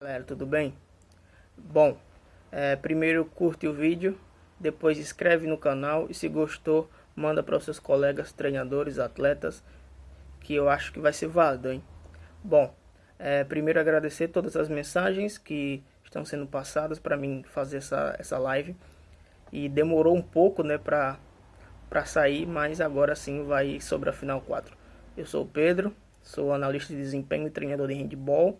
Galera, tudo bem? Bom, primeiro curte o vídeo, depois inscreve no canal e se gostou, manda para os seus colegas, treinadores, atletas, que eu acho que vai ser válido, hein? Bom, primeiro agradecer todas as mensagens que estão sendo passadas para mim fazer essa live. E demorou um pouco, né, para sair, mas agora sim vai sobre a Final 4. Eu sou o Pedro, sou analista de desempenho e treinador de handball.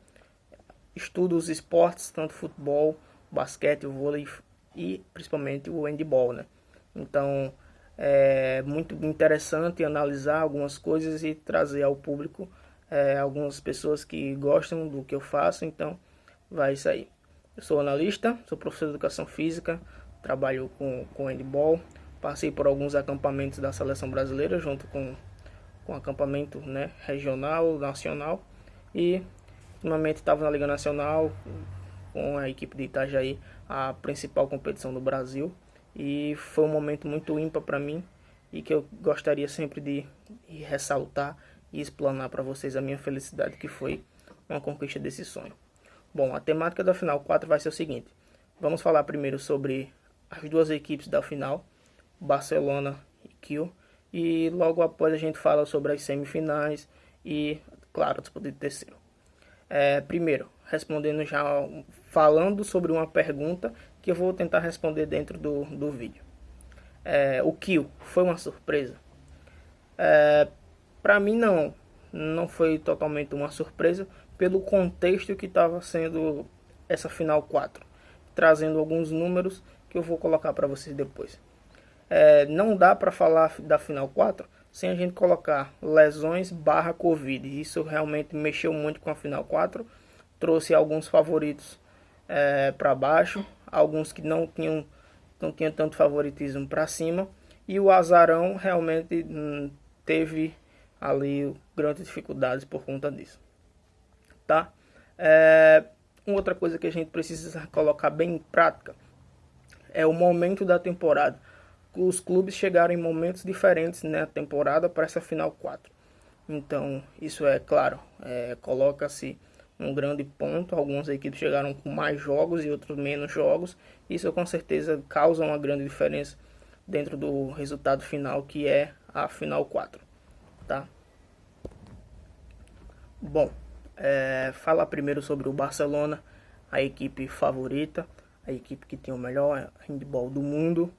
Estudo os esportes, tanto futebol, basquete, o vôlei e principalmente o handball, né? Então é muito interessante analisar algumas coisas e trazer ao público algumas pessoas que gostam do que eu faço, então vai sair. Eu sou analista, sou professor de educação física, trabalho com handball, passei por alguns acampamentos da seleção brasileira junto com acampamento, né, regional, nacional, e ultimamente estava na Liga Nacional com a equipe de Itajaí, a principal competição do Brasil, e foi um momento muito ímpar para mim e que eu gostaria sempre de ressaltar e explanar para vocês a minha felicidade, que foi uma conquista desse sonho. Bom, a temática da Final 4 vai ser o seguinte: vamos falar primeiro sobre as duas equipes da final, Barcelona e Kiel, e logo após a gente fala sobre as semifinais e, claro, a disputa de terceiro. Primeiro, respondendo já, falando sobre uma pergunta que eu vou tentar responder dentro do vídeo. O Kiel foi uma surpresa? Para mim não foi totalmente uma surpresa pelo contexto que estava sendo essa Final 4, trazendo alguns números que eu vou colocar para vocês depois. Não dá para falar da Final 4 sem a gente colocar lesões / Covid. Isso realmente mexeu muito com a Final 4, trouxe alguns favoritos para baixo, alguns que não tinham tanto favoritismo para cima, e o azarão realmente teve ali grandes dificuldades por conta disso, tá? Uma outra coisa que a gente precisa colocar bem em prática é o momento da temporada. Os clubes chegaram em momentos diferentes na temporada para essa Final 4. Então, isso é claro, coloca-se um grande ponto. Algumas equipes chegaram com mais jogos e outros menos jogos. Isso com certeza causa uma grande diferença dentro do resultado final, que é a Final 4. Tá? Bom, falar primeiro sobre o Barcelona, a equipe favorita, a equipe que tem o melhor handball do mundo.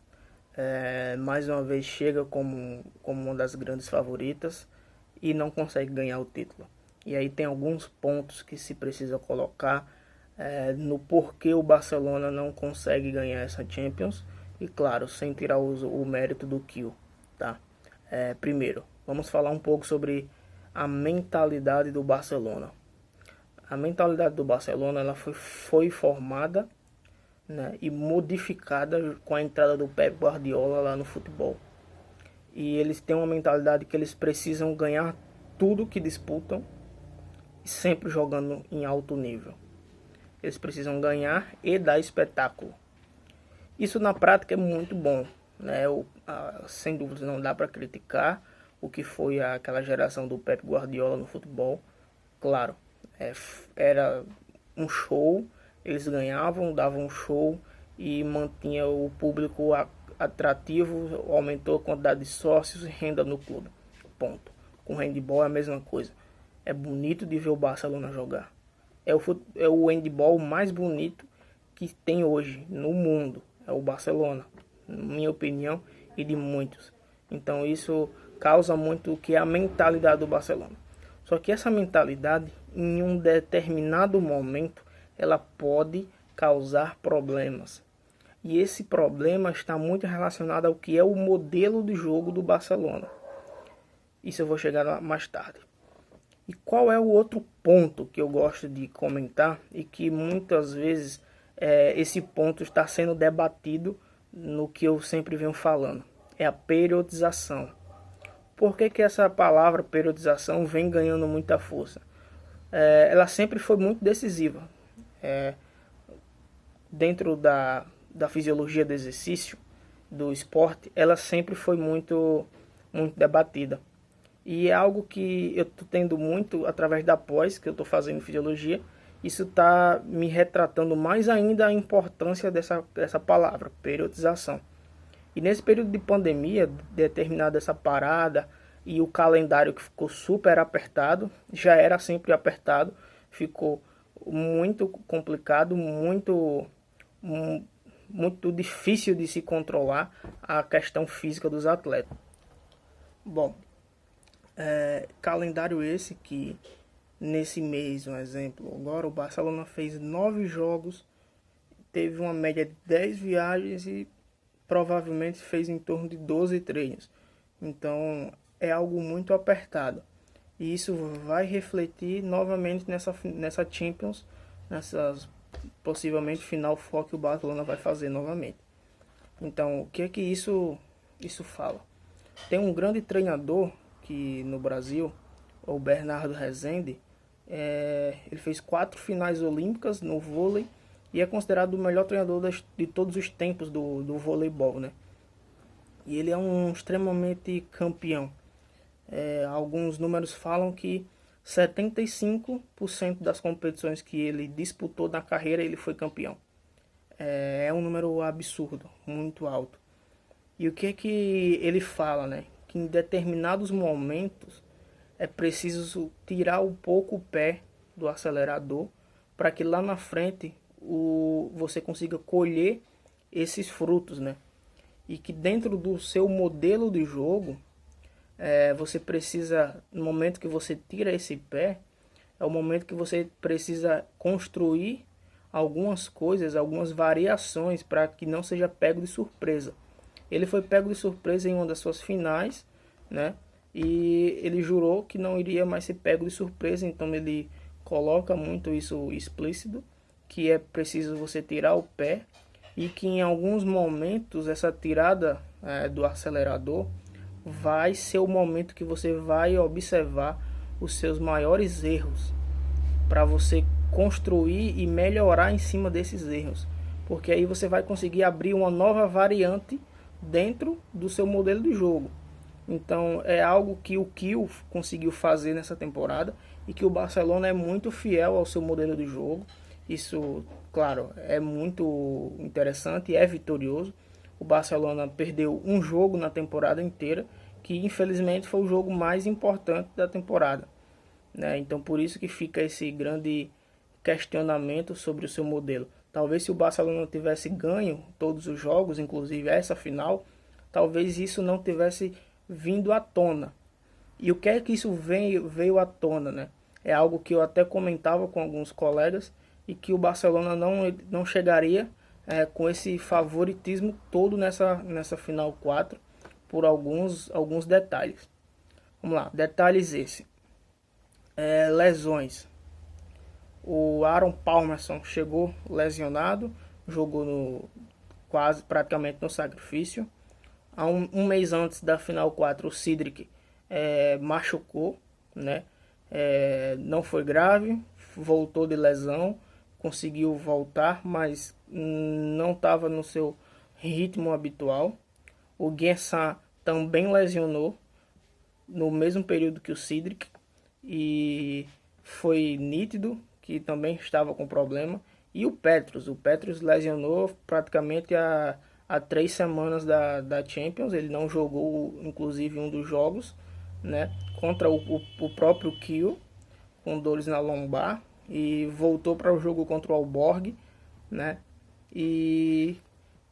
Mais uma vez chega como uma das grandes favoritas e não consegue ganhar o título. E aí tem alguns pontos que se precisa colocar no porquê o Barcelona não consegue ganhar essa Champions, e claro, sem tirar o mérito do Kiel, tá? Primeiro, vamos falar um pouco sobre a mentalidade do Barcelona. A mentalidade do Barcelona ela foi formada, né, e modificada com a entrada do Pep Guardiola lá no futebol. E eles têm uma mentalidade que eles precisam ganhar tudo que disputam, sempre jogando em alto nível. Eles precisam ganhar e dar espetáculo. Isso na prática é muito bom, né? Sem dúvida não dá para criticar o que foi aquela geração do Pep Guardiola no futebol. Claro, era um show. Eles ganhavam, davam um show e mantinha o público atrativo, aumentou a quantidade de sócios e renda no clube. Ponto. Com handball é a mesma coisa. É bonito de ver o Barcelona jogar. É o handball mais bonito que tem hoje no mundo. É o Barcelona, na minha opinião e de muitos. Então isso causa muito o que é a mentalidade do Barcelona. Só que essa mentalidade, em um determinado momento, ela pode causar problemas. E esse problema está muito relacionado ao que é o modelo de jogo do Barcelona. Isso eu vou chegar lá mais tarde. E qual é o outro ponto que eu gosto de comentar e que muitas vezes esse ponto está sendo debatido no que eu sempre venho falando? É a periodização. Por que essa palavra periodização vem ganhando muita força? Ela sempre foi muito decisiva. Dentro da fisiologia do exercício, do esporte, ela sempre foi muito debatida. E é algo que eu estou tendo muito através da pós que eu estou fazendo em fisiologia, Isso está me retratando mais ainda a importância dessa palavra, periodização. E nesse período de pandemia, determinada essa parada e o calendário que ficou super apertado, já era sempre apertado, ficou muito complicado, muito difícil de se controlar a questão física dos atletas. Bom, calendário esse que nesse mês, um exemplo, agora o Barcelona fez 9 jogos, teve uma média de 10 viagens e provavelmente fez em torno de 12 treinos. Então é algo muito apertado. E isso vai refletir novamente nessa Champions, nessas possivelmente final foco que o Barcelona vai fazer novamente. Então, o que é que isso fala? Tem um grande treinador que no Brasil, o Bernardo Rezende, ele fez 4 finais olímpicas no vôlei e é considerado o melhor treinador de todos os tempos do voleibol, né? E ele é um extremamente campeão. Alguns números falam que 75% das competições que ele disputou na carreira ele foi campeão. É um número absurdo, muito alto. E o que é que ele fala, né? Que em determinados momentos é preciso tirar um pouco o pé do acelerador para que lá na frente você consiga colher esses frutos, né? E que dentro do seu modelo de jogo, você precisa, no momento que você tira esse pé, é o momento que você precisa construir algumas coisas, algumas variações para que não seja pego de surpresa. Ele foi pego de surpresa em uma das suas finais, né? E ele jurou que não iria mais ser pego de surpresa, então ele coloca muito isso explícito, que é preciso você tirar o pé e que em alguns momentos essa tirada do acelerador vai ser o momento que você vai observar os seus maiores erros para você construir e melhorar em cima desses erros, porque aí você vai conseguir abrir uma nova variante dentro do seu modelo de jogo. Então é algo que o Kiel conseguiu fazer nessa temporada e que o Barcelona é muito fiel ao seu modelo de jogo. Isso, claro, é muito interessante e é vitorioso. O Barcelona perdeu um jogo na temporada inteira, que infelizmente foi o jogo mais importante da temporada, né? Então por isso que fica esse grande questionamento sobre o seu modelo. Talvez se o Barcelona tivesse ganho todos os jogos, inclusive essa final, talvez isso não tivesse vindo à tona. E o que é que isso veio à tona, né? É algo que eu até comentava com alguns colegas e que o Barcelona não chegaria com esse favoritismo todo nessa final 4 por alguns detalhes. Vamos lá, detalhes esse. Lesões. O Aaron Palmerson chegou lesionado, jogou quase praticamente no sacrifício. Há um mês antes da final 4, o Cedric machucou, né? Não foi grave, voltou de lesão, conseguiu voltar, mas não estava no seu ritmo habitual. O Guinçan também lesionou no mesmo período que o Cedric e foi nítido que também estava com problema. E o Petrus lesionou praticamente há 3 semanas da Champions. Ele não jogou, inclusive, um dos jogos, né, contra o próprio Kiel, com dores na lombar, e voltou para o jogo contra o Aalborg, né? E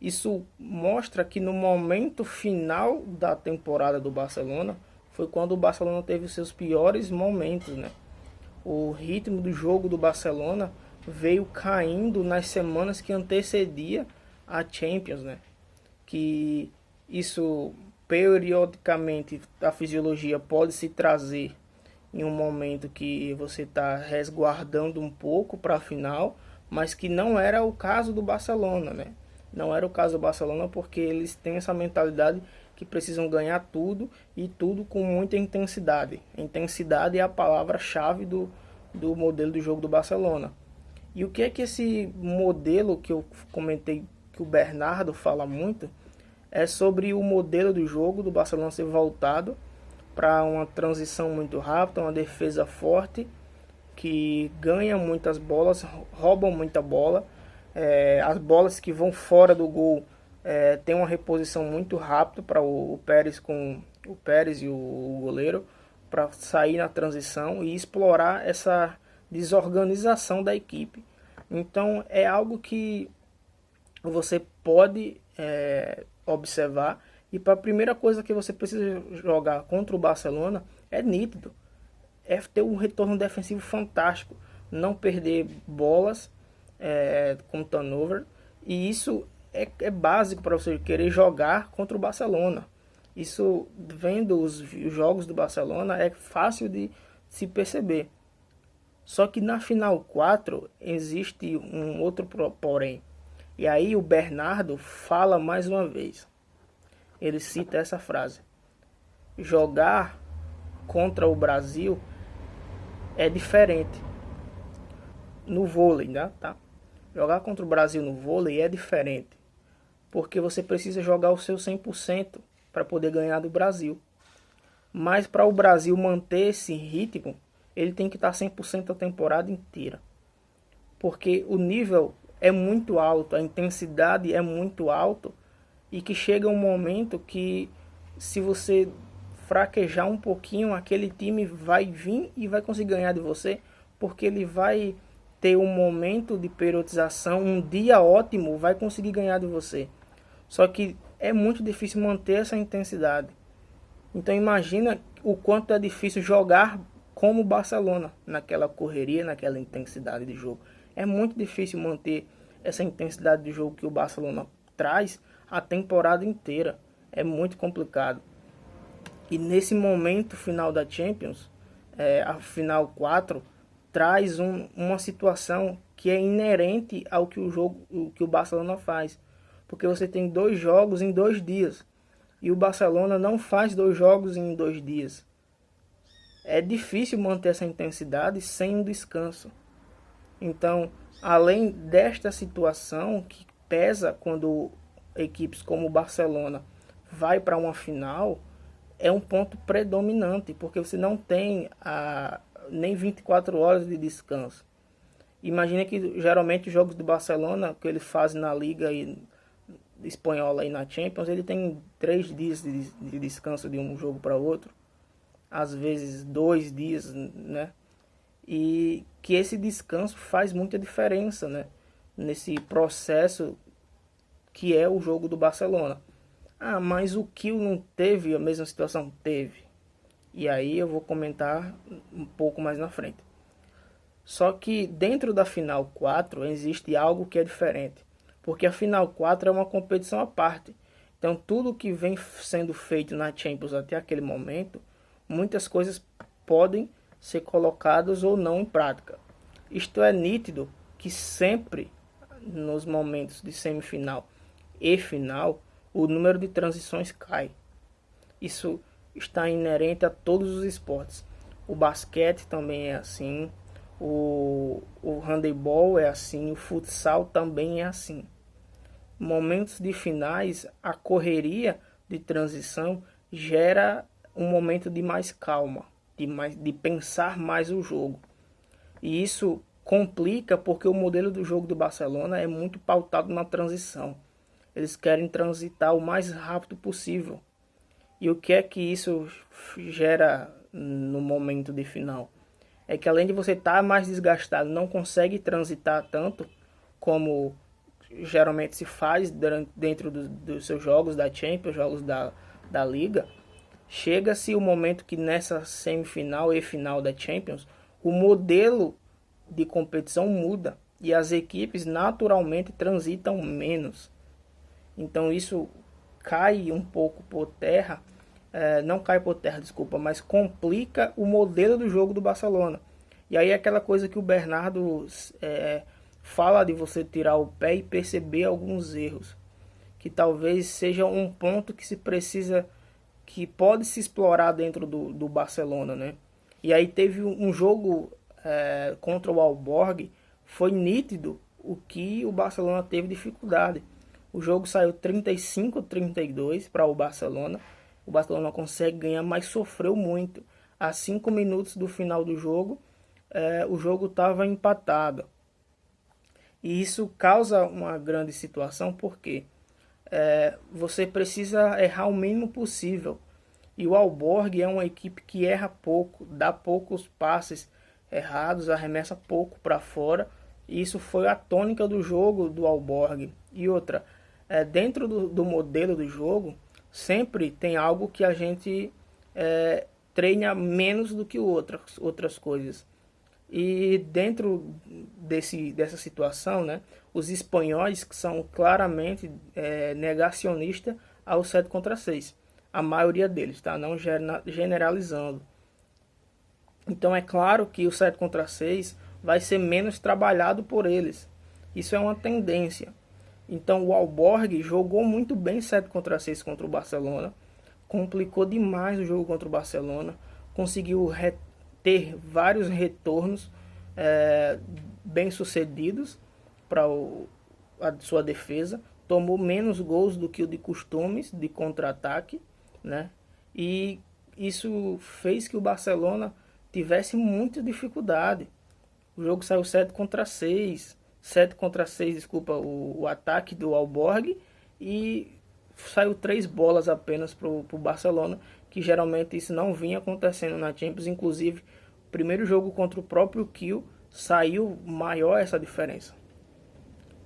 isso mostra que no momento final da temporada do Barcelona foi quando o Barcelona teve os seus piores momentos, né? O ritmo do jogo do Barcelona veio caindo nas semanas que antecedia a Champions, né? Que isso periodicamente a fisiologia pode se trazer em um momento que você está resguardando um pouco para a final, mas que não era o caso do Barcelona, né? Não era o caso do Barcelona porque eles têm essa mentalidade que precisam ganhar tudo e tudo com muita intensidade. Intensidade é a palavra-chave do modelo de jogo do Barcelona. E o que é que esse modelo que eu comentei, que o Bernardo fala muito, é sobre o modelo de jogo do Barcelona ser voltado para uma transição muito rápida, uma defesa forte, que ganha muitas bolas, roubam muita bola. As bolas que vão fora do gol tem uma reposição muito rápida para o Pérez e o goleiro para sair na transição e explorar essa desorganização da equipe. Então é algo que você pode observar. E para a primeira coisa que você precisa jogar contra o Barcelona é nítido. É ter um retorno defensivo fantástico. Não perder bolas com turnover. E isso é básico para você querer jogar contra o Barcelona. Isso, vendo os jogos do Barcelona, é fácil de se perceber. Só que na final 4 existe um outro porém. E aí o Bernardo fala mais uma vez. Ele cita essa frase: jogar contra o Brasil é diferente. No vôlei, né? Tá? Jogar contra o Brasil no vôlei é diferente. Porque você precisa jogar o seu 100% para poder ganhar do Brasil. Mas para o Brasil manter esse ritmo, ele tem que estar 100% a temporada inteira. Porque o nível é muito alto, a intensidade é muito alta, e que chega um momento que, se você fraquejar um pouquinho, aquele time vai vir e vai conseguir ganhar de você, porque ele vai ter um momento de periodização, um dia ótimo, vai conseguir ganhar de você. Só que é muito difícil manter essa intensidade. Então imagina o quanto é difícil jogar como o Barcelona, naquela correria, naquela intensidade de jogo. É muito difícil manter essa intensidade de jogo que o Barcelona traz a temporada inteira. É muito complicado. E nesse momento final da Champions, a final 4, traz uma situação que é inerente ao que o Barcelona faz. Porque você tem 2 jogos em 2 dias. E o Barcelona não faz 2 jogos em 2 dias. É difícil manter essa intensidade sem um descanso. Então, além desta situação que pesa quando equipes como o Barcelona vai para uma final, é um ponto predominante, porque você não tem nem 24 horas de descanso. Imagina que geralmente os jogos do Barcelona, que eles fazem na Liga espanhola e na Champions, ele tem 3 dias de descanso de um jogo para outro, às vezes 2 dias, né? E que esse descanso faz muita diferença, né? Nesse processo que é o jogo do Barcelona. Mas o Kiel não teve a mesma situação? Teve. E aí eu vou comentar um pouco mais na frente. Só que dentro da final 4 existe algo que é diferente. Porque a final 4 é uma competição à parte. Então tudo que vem sendo feito na Champions até aquele momento, muitas coisas podem ser colocadas ou não em prática. Isto é nítido que sempre nos momentos de semifinal e final, o número de transições cai. Isso está inerente a todos os esportes. O basquete também é assim, o handebol é assim, o futsal também é assim. Momentos de finais, a correria de transição gera um momento de mais calma, de pensar mais o jogo. E isso complica porque o modelo do jogo do Barcelona é muito pautado na transição. Eles querem transitar o mais rápido possível. E o que é que isso gera no momento de final? É que além de você estar mais desgastado, não consegue transitar tanto como geralmente se faz dentro dos seus jogos da Champions, jogos da Liga. Chega-se o momento que nessa semifinal e final da Champions, o modelo de competição muda e as equipes naturalmente transitam menos. Então isso cai um pouco por terra, não cai por terra, desculpa, mas complica o modelo do jogo do Barcelona. E aí é aquela coisa que o Bernardo fala de você tirar o pé e perceber alguns erros, que talvez seja um ponto que se precisa, que pode se explorar dentro do Barcelona, né? E aí teve um jogo contra o Aalborg, foi nítido o que o Barcelona teve dificuldade. O jogo saiu 35-32 para o Barcelona. O Barcelona consegue ganhar, mas sofreu muito. A 5 minutos do final do jogo, o jogo estava empatado. E isso causa uma grande situação porque você precisa errar o mínimo possível. E o Aalborg é uma equipe que erra pouco, dá poucos passes errados, arremessa pouco para fora. E isso foi a tônica do jogo do Aalborg. E outra, dentro do modelo do jogo, sempre tem algo que a gente treina menos do que outras coisas. E dentro dessa situação, né, os espanhóis que são claramente negacionistas ao 7 contra 6. A maioria deles, tá? Não generalizando. Então é claro que o 7 contra 6 vai ser menos trabalhado por eles. Isso é uma tendência. Então o Aalborg jogou muito bem 7 contra 6 contra o Barcelona. Complicou demais o jogo contra o Barcelona. Conseguiu ter vários retornos bem sucedidos para a sua defesa. Tomou menos gols do que o de costumes de contra-ataque, né? E isso fez que o Barcelona tivesse muita dificuldade. O jogo saiu 7 contra 6. 7 contra 6, desculpa, o ataque do Aalborg. E saiu 3 bolas apenas para o Barcelona, que geralmente isso não vinha acontecendo na Champions. Inclusive, o primeiro jogo contra o próprio Kiel saiu maior essa diferença.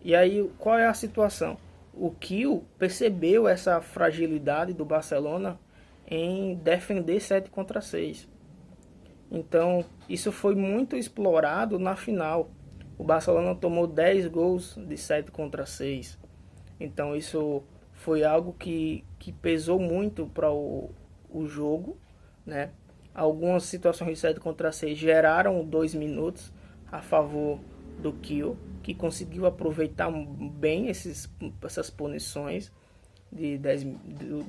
E aí, qual é a situação? O Kiel percebeu essa fragilidade do Barcelona em defender 7 contra 6. Então, isso foi muito explorado na final. O Barcelona tomou 10 gols de 7 contra 6. Então, isso foi algo que pesou muito para o jogo, né? Algumas situações de 7 contra 6 geraram 2 minutos a favor do Kiel, que conseguiu aproveitar bem essas punições de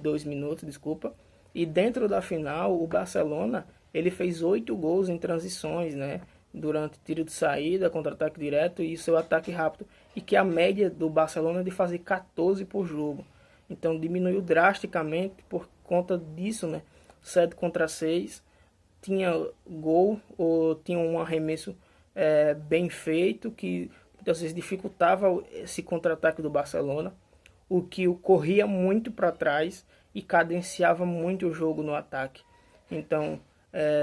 2 minutos, desculpa. E dentro da final, o Barcelona ele fez 8 gols em transições, né? Durante tiro de saída, contra-ataque direto e seu ataque rápido. E que a média do Barcelona é de fazer 14 por jogo. Então diminuiu drasticamente por conta disso, né? 7 contra 6 tinha gol ou tinha um arremesso bem feito que muitas vezes dificultava esse contra-ataque do Barcelona. O que corria muito para trás e cadenciava muito o jogo no ataque. Então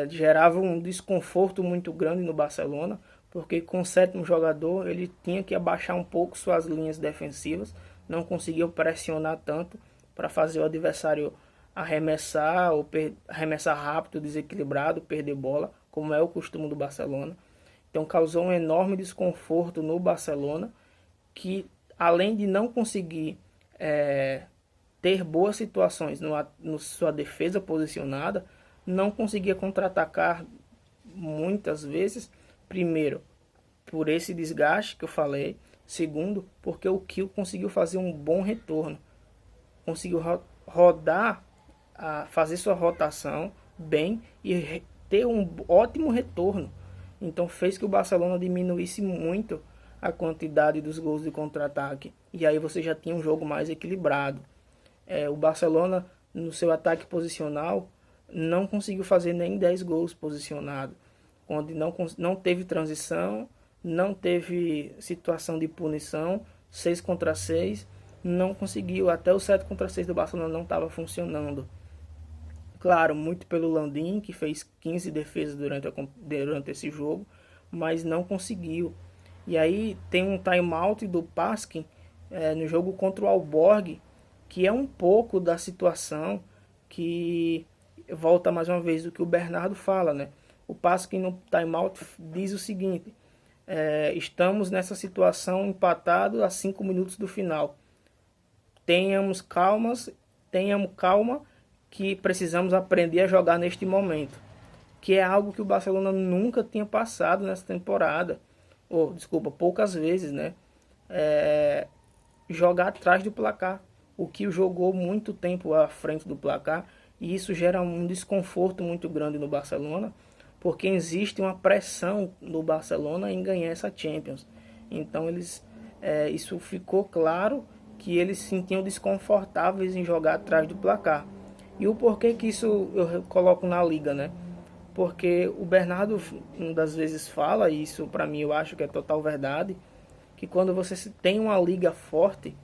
gerava um desconforto muito grande no Barcelona, porque com o sétimo jogador ele tinha que abaixar um pouco suas linhas defensivas, não conseguiu pressionar tanto para fazer o adversário arremessar ou arremessar rápido, desequilibrado, perder bola, como é o costume do Barcelona. Então causou um enorme desconforto no Barcelona, que além de não conseguir ter boas situações no sua defesa posicionada, não conseguia contra-atacar muitas vezes. Primeiro, por esse desgaste que eu falei. Segundo, porque o Kiel conseguiu fazer um bom retorno. Conseguiu rodar, fazer sua rotação bem e ter um ótimo retorno. Então fez que o Barcelona diminuísse muito a quantidade dos gols de contra-ataque. E aí você já tinha um jogo mais equilibrado. O Barcelona, no seu ataque posicional, não conseguiu fazer nem 10 gols posicionados. Onde não teve transição, não teve situação de punição, 6 contra 6, não conseguiu. Até o 7 contra 6 do Barcelona não estava funcionando. Claro, muito pelo Landim, que fez 15 defesas durante esse jogo, mas não conseguiu. E aí tem um timeout do Pasquin no jogo contra o Aalborg, que é um pouco da situação que volta mais uma vez do que o Bernardo fala, né? O Pasquin no timeout diz o seguinte: estamos nessa situação empatado a 5 minutos do final. Tenhamos calma que precisamos aprender a jogar neste momento. Que é algo que o Barcelona nunca tinha passado nessa temporada. Poucas vezes, né? Jogar atrás do placar. O que jogou muito tempo à frente do placar. E isso gera um desconforto muito grande no Barcelona, porque existe uma pressão no Barcelona em ganhar essa Champions. Então isso ficou claro que eles se sentiam desconfortáveis em jogar atrás do placar. E o porquê que isso eu coloco na liga, né? porque o Bernardo uma das vezes fala, e isso para mim eu acho que é total verdade, que quando você tem uma liga forte,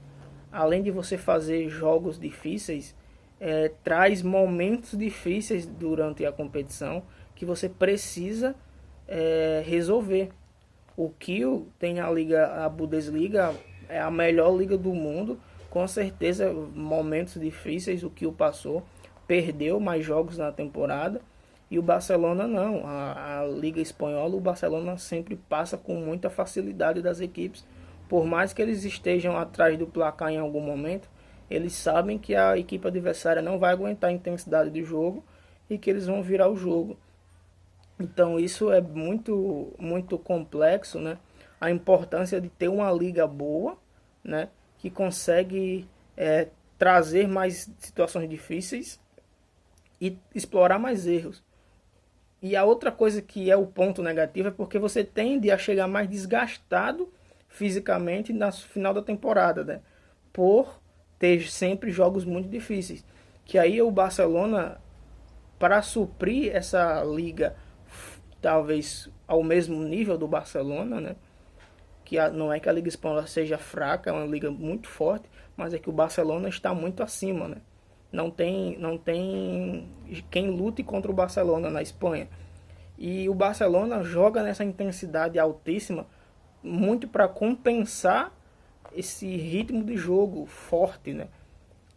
além de você fazer jogos difíceis, traz momentos difíceis durante a competição que você precisa resolver. O Kiel tem a Bundesliga, é a melhor liga do mundo, com certeza momentos difíceis o Kiel passou, perdeu mais jogos na temporada, e o Barcelona não, a Liga Espanhola, o Barcelona sempre passa com muita facilidade das equipes, por mais que eles estejam atrás do placar em algum momento, eles sabem que a equipe adversária não vai aguentar a intensidade do jogo e que eles vão virar o jogo. Então isso é muito complexo, né? A importância de ter uma liga boa, né? Que consegue trazer mais situações difíceis e explorar mais erros. E a outra coisa que é o ponto negativo é porque você tende a chegar mais desgastado fisicamente no final da temporada, né? Por ter sempre jogos muito difíceis. Que aí o Barcelona, para suprir essa liga, talvez ao mesmo nível do Barcelona, né? Que não é que a Liga Espanhola seja fraca, é uma liga muito forte, mas é que o Barcelona está muito acima, né? Não tem quem lute contra o Barcelona na Espanha. E o Barcelona joga nessa intensidade altíssima muito para compensar esse ritmo de jogo forte, né?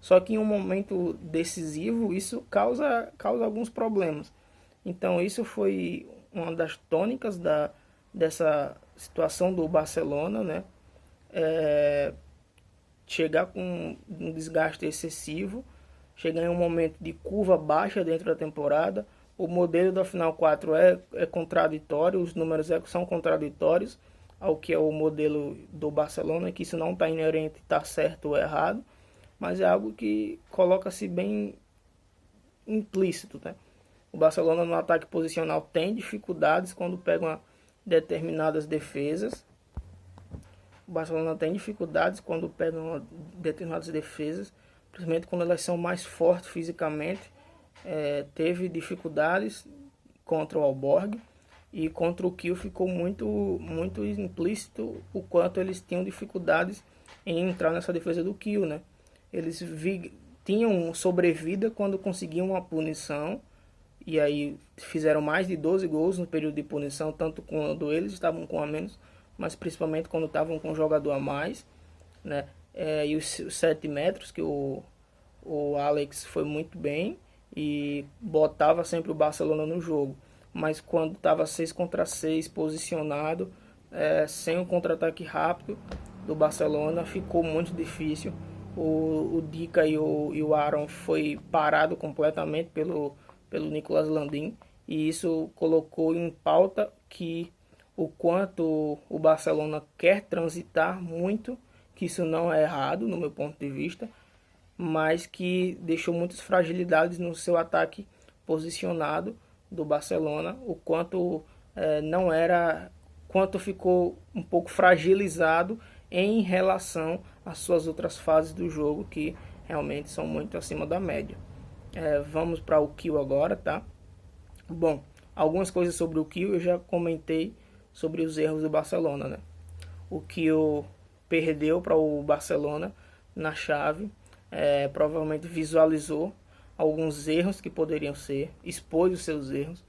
Só que em um momento decisivo isso causa alguns problemas. Então isso foi uma das tônicas dessa situação do Barcelona, né? Chegar com um desgaste excessivo, chegar em um momento de curva baixa dentro da temporada. O modelo da Final 4 é contraditório, os números são contraditórios ao que é o modelo do Barcelona, que isso não está inerente, está certo ou errado, mas é algo que coloca-se bem implícito, né? O Barcelona no ataque posicional tem dificuldades quando pega determinadas defesas. O Barcelona tem dificuldades quando pega determinadas defesas, principalmente quando elas são mais fortes fisicamente. Teve dificuldades contra o Aalborg e contra o Kiel ficou muito implícito o quanto eles tinham dificuldades em entrar nessa defesa do Kiel, né? Eles tinham sobrevida quando conseguiam uma punição, e aí fizeram mais de 12 gols no período de punição, tanto quando eles estavam com a menos, mas principalmente quando estavam com um jogador a mais, né? E os 7 metros que o Alex foi muito bem e botava sempre o Barcelona no jogo, mas quando estava 6 contra 6 posicionado, sem um contra-ataque rápido do Barcelona, ficou muito difícil. O Dica e o Aaron foi parado completamente pelo Nicolas Landim, e isso colocou em pauta que o quanto o Barcelona quer transitar muito, que isso não é errado no meu ponto de vista, mas que deixou muitas fragilidades no seu ataque posicionado do Barcelona, o quanto não era, quanto ficou um pouco fragilizado em relação às suas outras fases do jogo, que realmente são muito acima da média. Vamos para o Kiel agora, tá? Bom, algumas coisas sobre o Kiel eu já comentei sobre os erros do Barcelona, né? O Kiel perdeu para o Barcelona na chave, provavelmente visualizou alguns erros que poderiam ser, expôs os seus erros.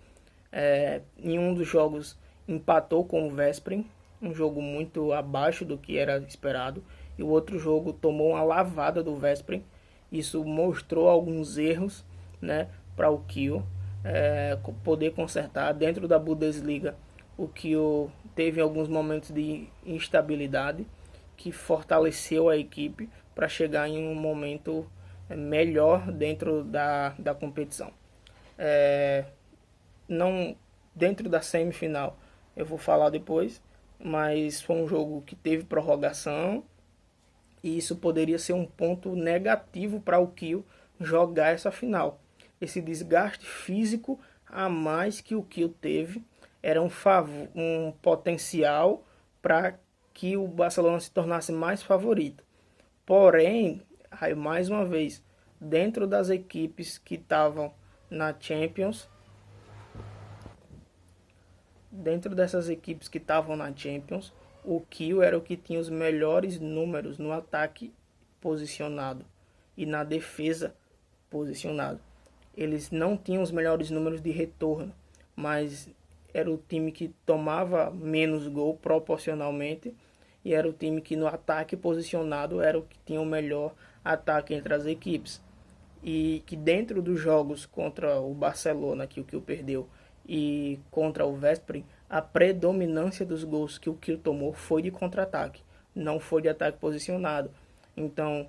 Em um dos jogos empatou com o Veszprém, um jogo muito abaixo do que era esperado, e o outro jogo tomou uma lavada do Veszprém. Isso mostrou alguns erros, né, para o Kiel poder consertar. Dentro da Bundesliga, o Kiel teve alguns momentos de instabilidade que fortaleceu a equipe para chegar em um momento melhor dentro da competição. Não dentro da semifinal, eu vou falar depois, mas foi um jogo que teve prorrogação e isso poderia ser um ponto negativo para o Kiel jogar essa final. Esse desgaste físico a mais que o Kiel teve era um potencial para que o Barcelona se tornasse mais favorito. Porém, aí mais uma vez, dentro das equipes que estavam na Champions, dentro dessas equipes que estavam na Champions, o Kiel era o que tinha os melhores números no ataque posicionado e na defesa posicionado. Eles não tinham os melhores números de retorno, mas era o time que tomava menos gol proporcionalmente e era o time que no ataque posicionado era o que tinha o melhor ataque entre as equipes. E que dentro dos jogos contra o Barcelona, que o Kiel perdeu, e contra o Veszprém, a predominância dos gols que o Kiel tomou foi de contra-ataque, não foi de ataque posicionado. Então,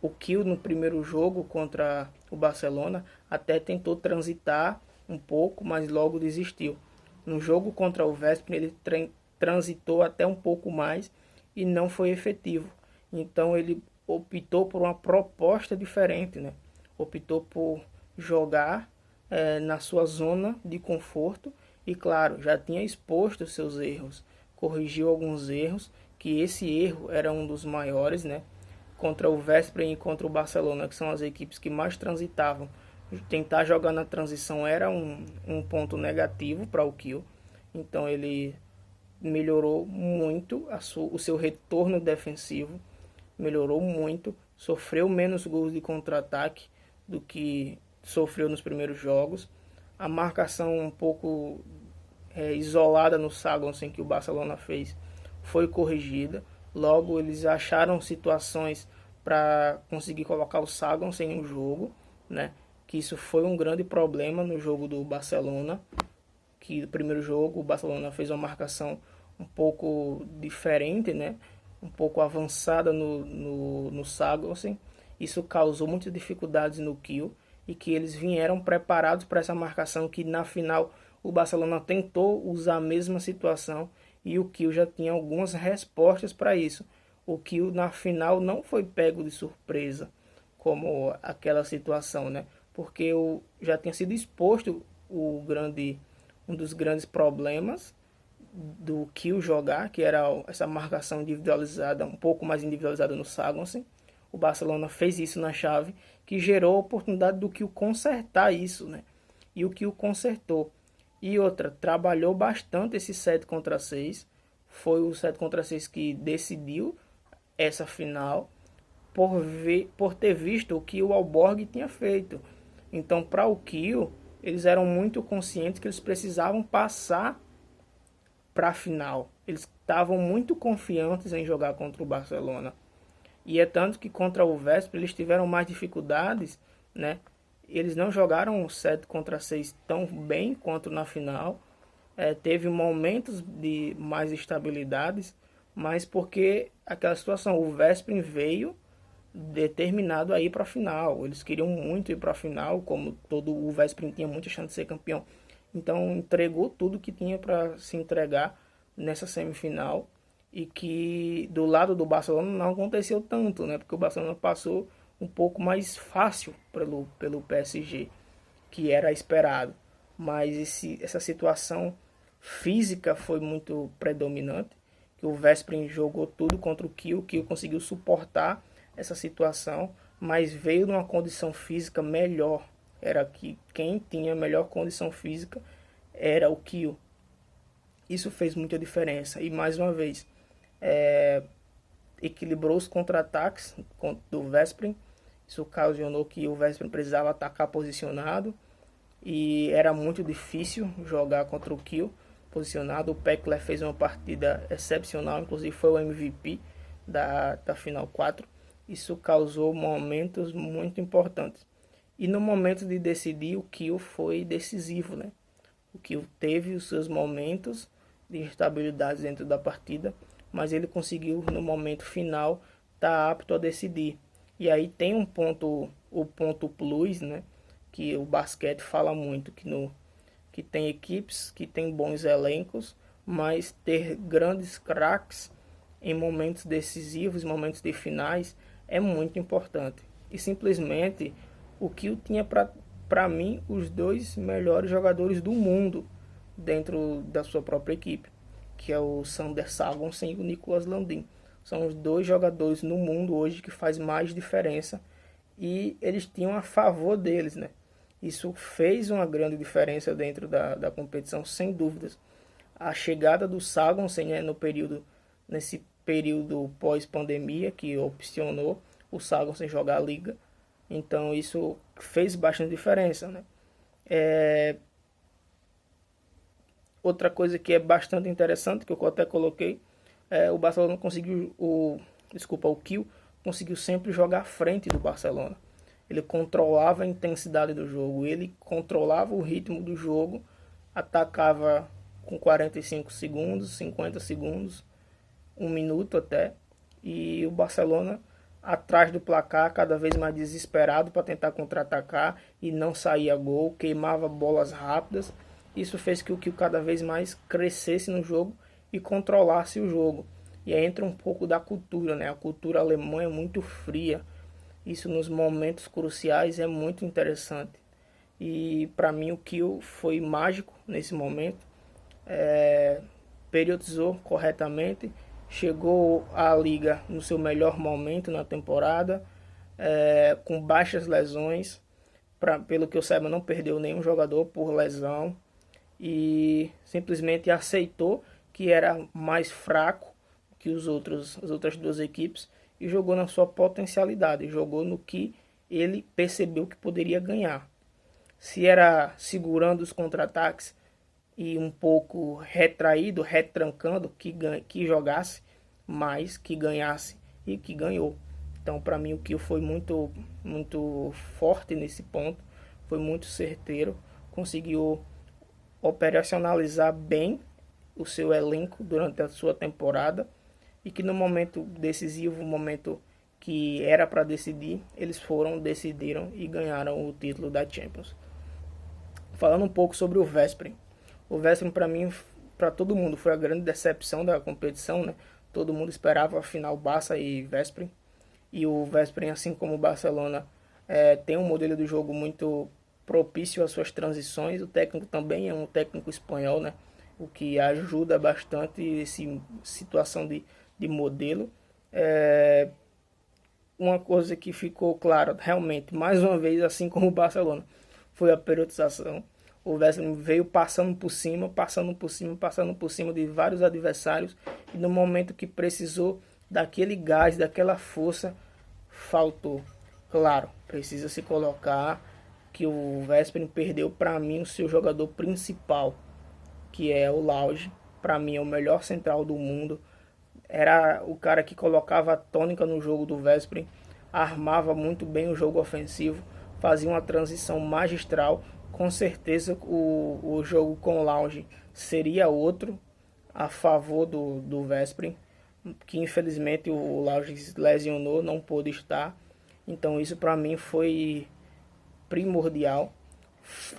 o Kiel no primeiro jogo contra o Barcelona até tentou transitar um pouco, mas logo desistiu. No jogo contra o Veszprém ele transitou até um pouco mais e não foi efetivo. Então ele optou por uma proposta diferente, né? Optou por jogar na sua zona de conforto e, claro, já tinha exposto os seus erros, corrigiu alguns erros, que esse erro era um dos maiores, né? Contra o Veszprém e contra o Barcelona, que são as equipes que mais transitavam, tentar jogar na transição era um ponto negativo para o Kiel. Então ele melhorou muito o seu retorno defensivo, melhorou muito, sofreu menos gols de contra-ataque do que sofreu nos primeiros jogos. A marcação um pouco isolada no Sagosen que o Barcelona fez foi corrigida. Logo eles acharam situações para conseguir colocar o Sagosen no jogo, né? Que isso foi um grande problema no jogo do Barcelona, que no primeiro jogo o Barcelona fez uma marcação um pouco diferente, né? Um pouco avançada no Sagosen. Isso causou muitas dificuldades no Kiel e que eles vieram preparados para essa marcação, que na final o Barcelona tentou usar a mesma situação e o Kiel já tinha algumas respostas para isso. O Kiel na final não foi pego de surpresa como aquela situação, né? Porque já tinha sido exposto um dos grandes problemas do Kiel jogar, que era essa marcação individualizada, um pouco mais individualizada no Sagosen. O Barcelona fez isso na chave, que gerou a oportunidade do Kiel consertar isso, né? E o Kiel consertou. E outra, trabalhou bastante esse 7 contra 6. Foi o 7 contra 6 que decidiu essa final por ter visto o que o Aalborg tinha feito. Então, para o Kiel, eles eram muito conscientes que eles precisavam passar para a final. Eles estavam muito confiantes em jogar contra o Barcelona. E é tanto que contra o Veszprém eles tiveram mais dificuldades, né? Eles não jogaram o 7 contra 6 tão bem quanto na final. Teve momentos de mais estabilidades, mas porque aquela situação, o Veszprém veio determinado a ir para a final. Eles queriam muito ir para a final, como todo o Veszprém tinha muita chance de ser campeão. Então entregou tudo que tinha para se entregar nessa semifinal, e que do lado do Barcelona não aconteceu tanto, né? Porque o Barcelona passou um pouco mais fácil pelo PSG, que era esperado. Mas essa situação física foi muito predominante, que o Veszprém jogou tudo contra o Kiel conseguiu suportar essa situação, mas veio numa condição física melhor. Era que quem tinha melhor condição física era o Kiel. Isso fez muita diferença. E mais uma vez, equilibrou os contra-ataques do Veszprém. Isso ocasionou que o Veszprém precisava atacar posicionado e era muito difícil jogar contra o Kiel posicionado. O Pekler fez uma partida excepcional, inclusive foi o MVP da final 4. Isso causou momentos muito importantes. E no momento de decidir, o Kiel foi decisivo, né? O Kiel teve os seus momentos de instabilidade dentro da partida, mas ele conseguiu no momento final estar apto a decidir. E aí tem o ponto plus, né? Que o basquete fala muito, que tem equipes que tem bons elencos, mas ter grandes craques em momentos decisivos, momentos de finais, é muito importante. E simplesmente o Kiel tinha para mim os dois melhores jogadores do mundo dentro da sua própria equipe, que é o Sander Sagosen e o Nicolas Landin. São os dois jogadores no mundo hoje que faz mais diferença, e eles tinham a favor deles, né? Isso fez uma grande diferença dentro da competição, sem dúvidas. a chegada do Sagosen, né, nesse período pós-pandemia que opcionou o Sagosen jogar a liga. Então isso fez bastante diferença, né? Outra coisa que é bastante interessante, que eu até coloquei, o Barcelona conseguiu, o Kiel conseguiu sempre jogar à frente do Barcelona. Ele controlava a intensidade do jogo, ele controlava o ritmo do jogo, atacava com 45 segundos, 50 segundos, 1 minuto até, e o Barcelona atrás do placar, cada vez mais desesperado para tentar contra-atacar e não saía gol, queimava bolas rápidas. Isso fez que o Kiel cada vez mais crescesse no jogo e controlasse o jogo. E aí entra um pouco da cultura, né? A cultura alemã é muito fria. Isso nos momentos cruciais é muito interessante. E para mim o Kiel foi mágico nesse momento. Periodizou corretamente, chegou à liga no seu melhor momento na temporada, com baixas lesões. Pelo que eu saiba, não perdeu nenhum jogador por lesão e simplesmente aceitou que era mais fraco que as outras duas equipes e jogou na sua potencialidade, jogou no que ele percebeu que poderia ganhar. Se era segurando os contra-ataques e um pouco retraído, retrancando, que jogasse mais, que ganhasse e que ganhou. Então, para mim, o Kiel foi muito forte nesse ponto, foi muito certeiro, conseguiu operacionalizar bem o seu elenco durante a sua temporada e que no momento decisivo, momento que era para decidir, eles decidiram e ganharam o título da Champions. Falando um pouco sobre o Veszprém. O Veszprém para mim, para todo mundo, foi a grande decepção da competição, né? Todo mundo esperava a final Barça e Veszprém. E o Veszprém, assim como o Barcelona, tem um modelo de jogo muito propício às suas transições. O técnico também é um técnico espanhol, né? O que ajuda bastante essa situação de modelo. Uma coisa que ficou clara, realmente, mais uma vez, assim como o Barcelona, foi a periodização. O Veszprém veio passando por cima de vários adversários e no momento que precisou daquele gás, daquela força, faltou. Claro, precisa se colocar que o Veszprém perdeu para mim o seu jogador principal, que é o Lauge. Para mim é o melhor central do mundo. Era o cara que colocava a tônica no jogo do Veszprém, armava muito bem o jogo ofensivo, fazia uma transição magistral. Com certeza o jogo com o Lauge seria outro a favor do Veszprém, que infelizmente o Lauge se lesionou, não pôde estar. Então isso para mim foi primordial.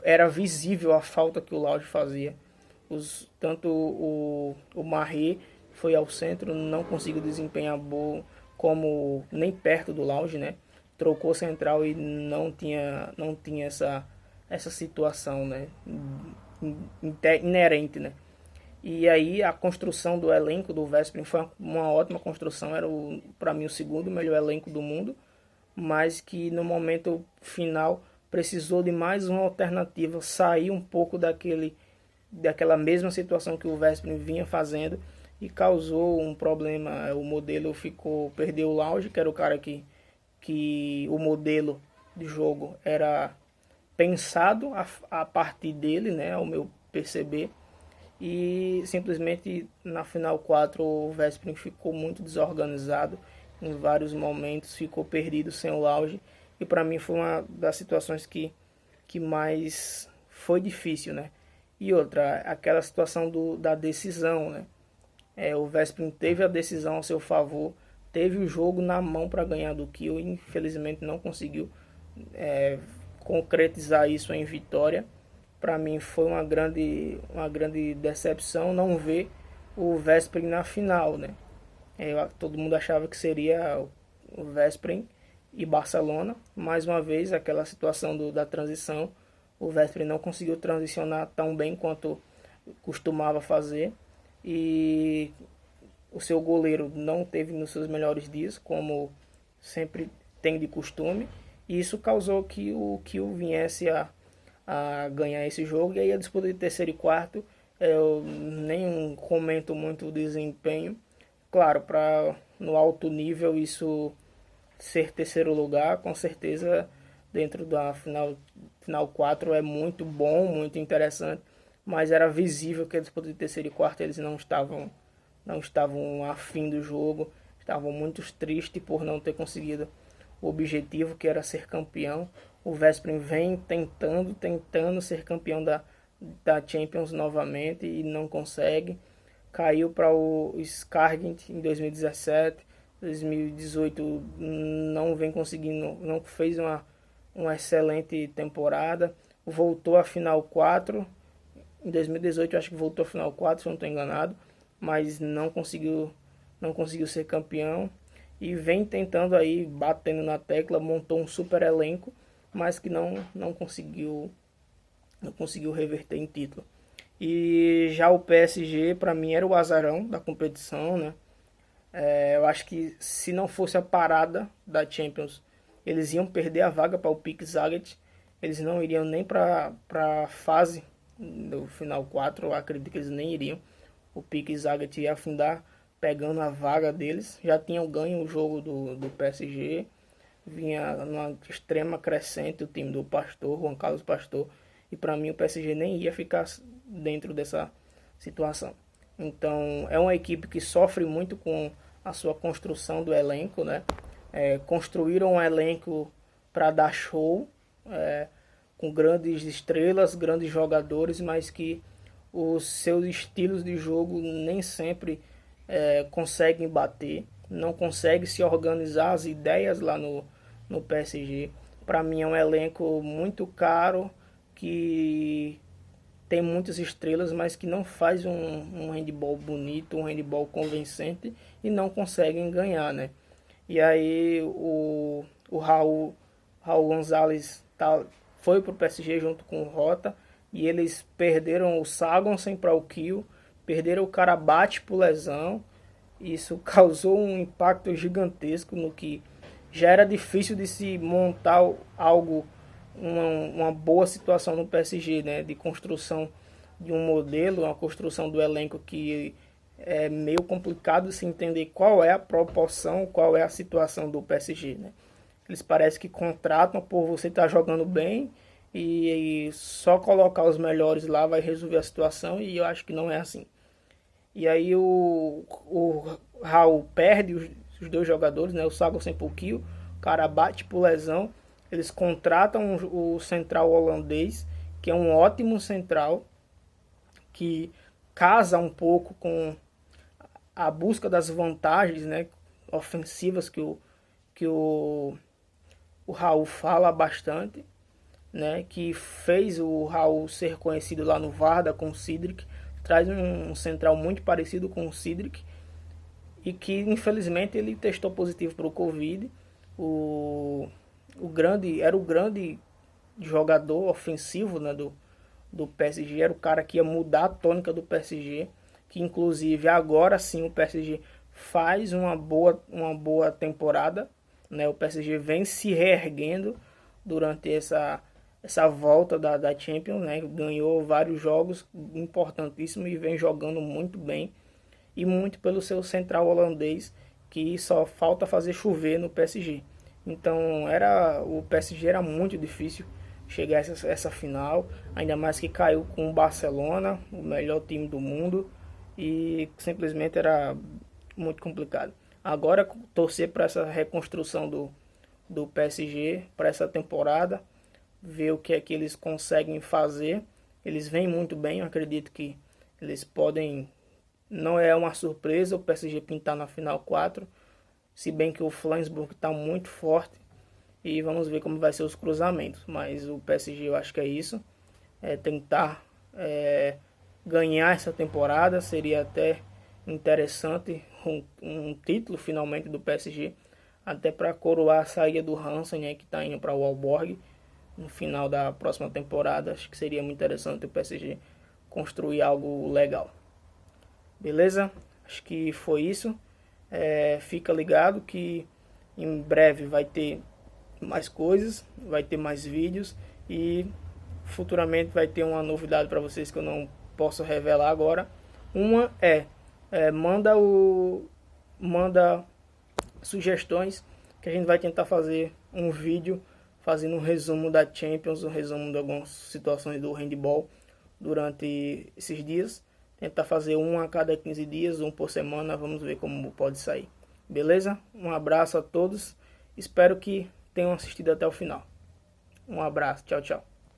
Era visível a falta que o Lauge fazia. Tanto o Marré foi ao centro, não conseguiu desempenhar bom como nem perto do Lauge, né? Trocou central e não tinha essa situação, né? Inerente, né? E aí a construção do elenco do Veszprém foi uma ótima construção, era para mim o segundo melhor elenco do mundo, mas que no momento final precisou de mais uma alternativa, sair um pouco daquela mesma situação que o Veszprém vinha fazendo e causou um problema. O modelo perdeu o Lauge, que era o cara que o modelo de jogo era pensado a partir dele, né, ao meu perceber, e simplesmente na final 4 o Veszprém ficou muito desorganizado em vários momentos, ficou perdido sem o Lauge, e para mim foi uma das situações que mais foi difícil, né? E outra, aquela situação da decisão, né? O Veszprém teve a decisão ao seu favor, teve o jogo na mão para ganhar do Kiel, e infelizmente não conseguiu concretizar isso em vitória. Para mim foi uma grande decepção não ver o Veszprém na final, né? Todo mundo achava que seria o Veszprém e Barcelona. Mais uma vez, aquela situação da transição. O Veszprém não conseguiu transicionar tão bem quanto costumava fazer. E o seu goleiro não teve nos seus melhores dias, como sempre tem de costume. E isso causou que o Kiel viesse a ganhar esse jogo. E aí a disputa de terceiro e quarto Eu nem comento muito o desempenho. Claro, para no alto nível isso ser terceiro lugar, com certeza dentro da final 4 é muito bom, muito interessante, mas era visível que a disputa de terceiro e quarto eles não estavam afim do jogo, estavam muito tristes por não ter conseguido o objetivo que era ser campeão. O Veszprém vem tentando ser campeão da Champions novamente e não consegue. Caiu para o Skargint em 2017, 2018 não vem conseguindo, não fez uma excelente temporada. Voltou à final 4, em 2018 eu acho que voltou à final 4, se eu não estou enganado, mas não conseguiu ser campeão e vem tentando aí, batendo na tecla, montou um super elenco, mas que não conseguiu reverter em título. E já o PSG, para mim, era o azarão da competição, né? Eu acho que se não fosse a parada da Champions, eles iam perder a vaga para o Pique Zagat. Eles não iriam nem para a fase do final 4, eu acredito que eles nem iriam. O Pique Zagat ia afundar pegando a vaga deles. Já tinham ganho o jogo do PSG. Vinha numa extrema crescente o time do Pastor, Juan Carlos Pastor. E para mim o PSG nem ia ficar dentro dessa situação. Então é uma equipe que sofre muito com a sua construção do elenco, né? Construíram um elenco para dar show, com grandes estrelas, grandes jogadores, mas que os seus estilos de jogo nem sempre conseguem bater, não conseguem se organizar as ideias lá no PSG. Para mim é um elenco muito caro, que tem muitas estrelas, mas que não faz um handball bonito, um handball convincente e não conseguem ganhar, né? E aí o Raul Gonzalez foi pro PSG junto com o Rota e eles perderam o Sagonsen para o Kiel, perderam o Karabakh por lesão. Isso causou um impacto gigantesco no que já era difícil de se montar algo, uma boa situação no PSG, né? De construção de um modelo, uma construção do elenco que é meio complicado de se entender qual é a proporção, qual é a situação do PSG, né? Eles parecem que contratam por você estar jogando bem e só colocar os melhores lá vai resolver a situação, e eu acho que não é assim. E aí o Raul perde os dois jogadores, né? O Sagosen por kill, o cara bate por lesão. Eles contratam o central holandês, que é um ótimo central, que casa um pouco com a busca das vantagens, né, ofensivas que o Raul fala bastante, né, que fez o Raul ser conhecido lá no Varda com o Cedric. Traz um central muito parecido com o Cedric e que infelizmente ele testou positivo para o Covid. Era o grande jogador ofensivo, né, do PSG, era o cara que ia mudar a tônica do PSG, que inclusive agora sim o PSG faz uma boa temporada, né? O PSG vem se reerguendo durante essa volta da Champions, né? Ganhou vários jogos importantíssimos e vem jogando muito bem, e muito pelo seu central holandês, que só falta fazer chover no PSG. Então o PSG era muito difícil chegar a essa final, ainda mais que caiu com o Barcelona, o melhor time do mundo, e simplesmente era muito complicado. Agora torcer para essa reconstrução do PSG para essa temporada, ver o que é que eles conseguem fazer. Eles vêm muito bem, eu acredito que eles podem. Não é uma surpresa o PSG pintar na final 4, se bem que o Flensburg está muito forte, e vamos ver como vai ser os cruzamentos. Mas o PSG, eu acho que é isso, tentar ganhar essa temporada. Seria até interessante um título finalmente do PSG, até para coroar a saída do Hansen, né, que está indo para o Aalborg no final da próxima temporada. Acho que seria muito interessante o PSG construir algo legal. Beleza? Acho que foi isso. Fica ligado que em breve vai ter mais coisas, vai ter mais vídeos, e futuramente vai ter uma novidade para vocês que eu não posso revelar agora. Uma manda sugestões que a gente vai tentar fazer um vídeo fazendo um resumo da Champions, um resumo de algumas situações do handball durante esses dias. Tentar fazer um a cada 15 dias, um por semana, vamos ver como pode sair. Beleza? Um abraço a todos, espero que tenham assistido até o final. Um abraço, tchau, tchau.